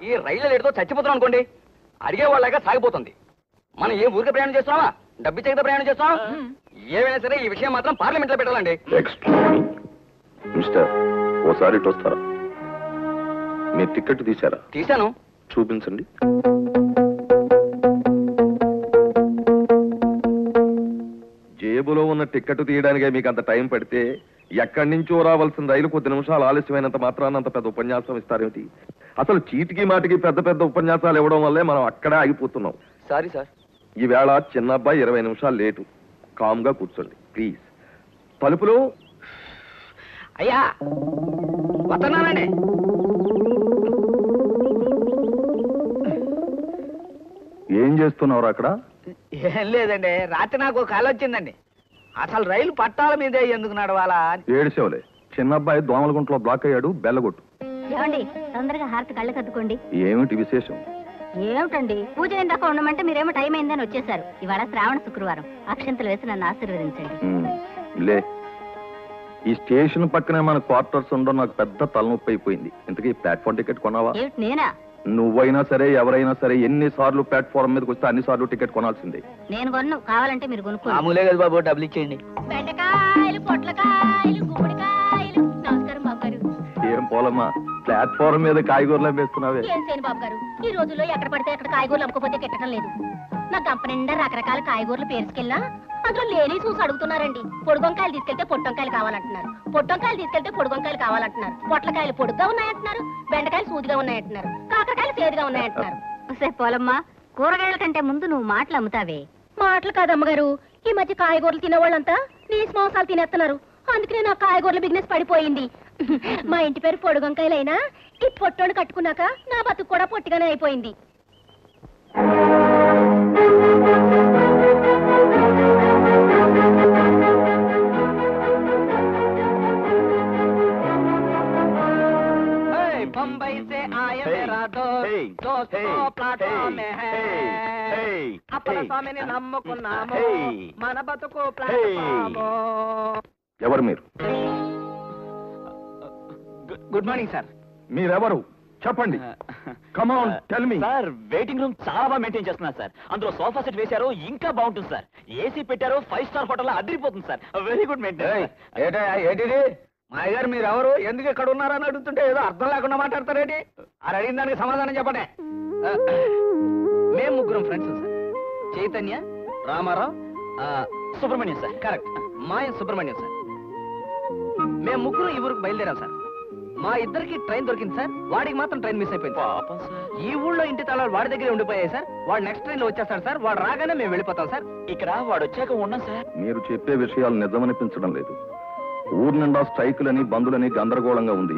ఈ రైలు లేటుతో చచ్చిపోతున్నాం అనుకోండి, అడిగే వాళ్ళగా సాగిపోతుంది. మనం ఏ ఊరికి ప్రయాణం చేస్తున్నావా, డబ్బు చేత ప్రయాణం చేస్తున్నావా? ఏమైనా సరే ఈ విషయం మాత్రం పార్లమెంట్ లో పెట్టాలండి. మిస్టర్, ఓసారి ఇటు వస్తారా? మీ టికెట్ తీశారా? తీశాను. చూపించండి. జేబులో ఉన్న టికెట్ తీయడానికే మీకు అంత టైం పడితే ఎక్కడి నుంచో రావాల్సిన రైలు కొద్ది నిమిషాలు ఆలస్యమైనంత మాత్రాన్ని అంత పెద్ద ఉపన్యాసం ఇస్తారేమిటి? అసలు చీటికి మాటికి పెద్ద పెద్ద ఉపన్యాసాలు ఇవ్వడం వల్లే మనం అక్కడే ఆగిపోతున్నాం. Sorry sir. ఈవేళ చిన్న అబ్బాయి 20 నిమిషాలు లేటు. కామ్గా కూర్చోండి ప్లీజ్. తలుపులు. అయ్యా వస్తున్నానండి. ఏం చేస్తున్నావు అక్కడ? ఏం లేదండి, రాత్రి నాకు ఒక కల వచ్చిందండి. అసలు రైలు పట్టాల మీదే ఎందుకు నడవాలా? ఏడిసేవలే, చిన్న అబ్బాయి దోమలగుంట్లో బ్లాక్ అయ్యాడు, బెల్లగొట్టు. ఏమండి, తొందరగా హారతి కళ్ళ కద్దుకోండి. ఏమిటి విశేషం? ఏమిటండి, పూజ దాకా ఉండమంటే మీరేమో టైం అయిందని వచ్చేసారు. ఇవాళ శ్రావణ శుక్రవారం, అక్షంతలు వేసి నన్ను ఆశీర్వదించండి. లే, ఈ స్టేషన్ పక్కనే మన క్వార్టర్స్ ఉండడం నాకు పెద్ద తలనొప్పి అయిపోయింది. ఇంతకీ ప్లాట్ఫామ్ టికెట్ కొన్నావా? ఏమిటి నేనా? నువ్వైనా సరే ఎవరైనా సరే ఎన్నిసార్లు ప్లాట్ఫామ్ మీదకి వస్తే అన్నిసార్లు టికెట్ కొనాల్సిందే. నేను కొన్ను, కావాలంటే మీరు కొనుక్కోండి. మామూలే కదా బాబు, డబ్బులు ఇచ్చేయండి. బెండకాయలు, పొట్లకాయలు, గుమ్మడికాయలు. నమస్కారం బాబు గారు. ఏం పోలమ్మా, ప్లాట్ఫామ్ మీద కాయగూరలు వేస్తున్నావే? ఏం చేయను బాబు గారు, ఈ రోజుల్లో ఎక్కడ పడితే అక్కడ కాయగూరలు అమ్ముకోపోతే కిట్టడం లేదు. నా గంప నిండా రకరకాల కాయగూరలు పేరుకెళ్ళా అందులో లేని చూసి అడుగుతున్నారండి. పొడుగొంకాయలు తీసుకెళ్తే పొట్టొంకాయలు కావాలంటున్నారు, పొట్టొంకాయలు తీసుకెళ్తే పొడుగొంకాయలు కావాలంటున్నారు, పొట్లకాయలు పొడుగ్గా ఉన్నాయంటున్నారు, బెండకాయలు సూదిగా ఉన్నాయంటున్నారు, కాకరకాయలు సేదుగా ఉన్నాయంటున్నారు. పోలమ్మా, కూరగాయల కంటే ముందు నువ్వు మాటలు అమ్ముతావే. మాటలు కాదమ్మగారు, ఈ మధ్య కాయగూరలు తినేవాళ్ళంతా నీసు మాంసాలు తినేస్తున్నారు. అందుకనే నా కాయగూరల బిజినెస్ పడిపోయింది. మా ఇంటి పేరు పొడుగొంకాయలైనా ఈ పొట్టోడు కట్టుకున్నాక నా బతుకు కూడా పొట్టిగానే అయిపోయింది. बम्बई से आया मेरा दोस्त प्लाटफाम में है अपना स्वामी నమ్ముకున్నాము మన బతుకు ప్లాట్ఫామ్. ఎవరు మీరు? Good morning sir. మీరెవరు చెప్పండి. Come on tell me. Sir, waiting room చాలా బాగా మెయింటైన్ చేస్తున్నారు సార్. అందులో సోఫా సెట్ వేశారు, ఇంకా బాగుంటుంది సార్. ఏసీ పెట్టారు, 5 స్టార్ హోటల్ అదిరిపోతుంది సార్. Very good maintain. ఏంటిది మా గారు, మీరు ఎవరు, ఎందుకు ఇక్కడ ఉన్నారని అడుగుతుంటే ఏదో అర్థం లేకుండా మాట్లాడతారేంటి? అది అడిగిన దానికి సమాధానం చెప్పండి. మేము ముగ్గురం friends sir. Chaitanya, Ramarao, Subrahmanyam sir. Correct, మాయ సుబ్రహ్మణ్యం సార్. మేము ముగ్గురు ఈ ఊరికి బయలుదేరాం సార్. మా ఇద్దరికి ట్రైన్ దొరికింది సార్, వాడికి మాత్రం ట్రైన్ మిస్ అయిపోయింది. పాపం సార్. ఈ ఊళ్ళో ఇంటి తాళాలు వాడి దగ్గరే ఉండిపోయాయి సార్. వాడు నెక్స్ట్ ట్రైన్ లో వచ్చేస్తాడు సార్. వాడు రాగానే మేము వెళ్ళిపోతాం సార్. ఇక్కడ వాడు వచ్చాక ఉన్నాం సార్. మీరు చెప్పే విషయాలు నిజమనిపించడం లేదు. ఊరు నిండా స్ట్రైకులని బంధులని గందరగోళంగా ఉంది.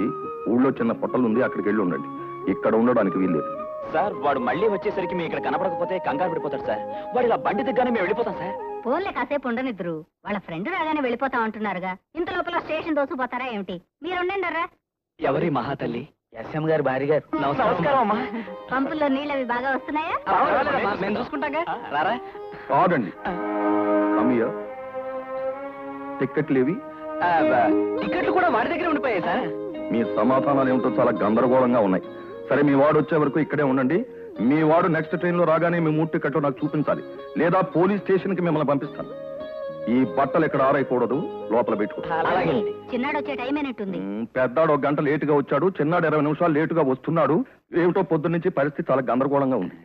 ఊళ్ళో చిన్న పొట్టలుంది, అక్కడికి వెళ్ళి ఉండండి. ఇక్కడ ఉండడానికి వీల్లేదు సార్. వాడు మళ్ళీ వచ్చేసరికి మేము ఇక్కడ కనపడకపోతే కంగారు పడిపోతాడు సార్. వాడు ఇలా బండి దిగ్గానే మేము వెళ్ళిపోతాం సార్. ఫోన్లే కాసేపు ఉండనిద్దరు, వాళ్ళ ఫ్రెండ్ రాగానే వెళ్ళిపోతా అంటున్నారుగా. ఇంత లోపల స్టేషన్ దోసుకుపోతారా ఏమిటి? మీరు ఉండండిరా. ఎవరి మహాతల్లి? ఎస్ఎం గారు, భార్య గారు. నమస్కారం అమ్మా. పంపుల్లో నీళ్ళు అవి బాగా వస్తున్నాయా? మేము చూసుకుంటాగా. రారా. కాదండి. అమ్మయ్య, టిక్కెట్లేవి? టికెట్లు కూడా వాడి దగ్గర ఉండిపోయాయి సార్. మీ సమాధానాలు ఏమిటో చాలా గందరగోళంగా ఉన్నాయి. సరే, మీ వాడు వచ్చే వరకు ఇక్కడే ఉండండి. మీ వాడు నెక్స్ట్ ట్రైన్ లో రాగానే మీ 3 టికెట్లు నాకు చూపించాలి, లేదా పోలీస్ స్టేషన్ కి మిమ్మల్ని పంపిస్తాను. ఈ బట్టలు ఇక్కడ ఆరైకూడదు, లోపల పెట్టుకుంటాను. చిన్నాడు వచ్చే టైం అయినట్టుంది. పెద్దాడు 1 గంట లేటుగా వచ్చాడు, చిన్నాడు 20 నిమిషాలు లేటుగా వస్తున్నాడు. ఏమిటో పొద్దున్నుంచి పరిస్థితి చాలా గందరగోళంగా ఉంది.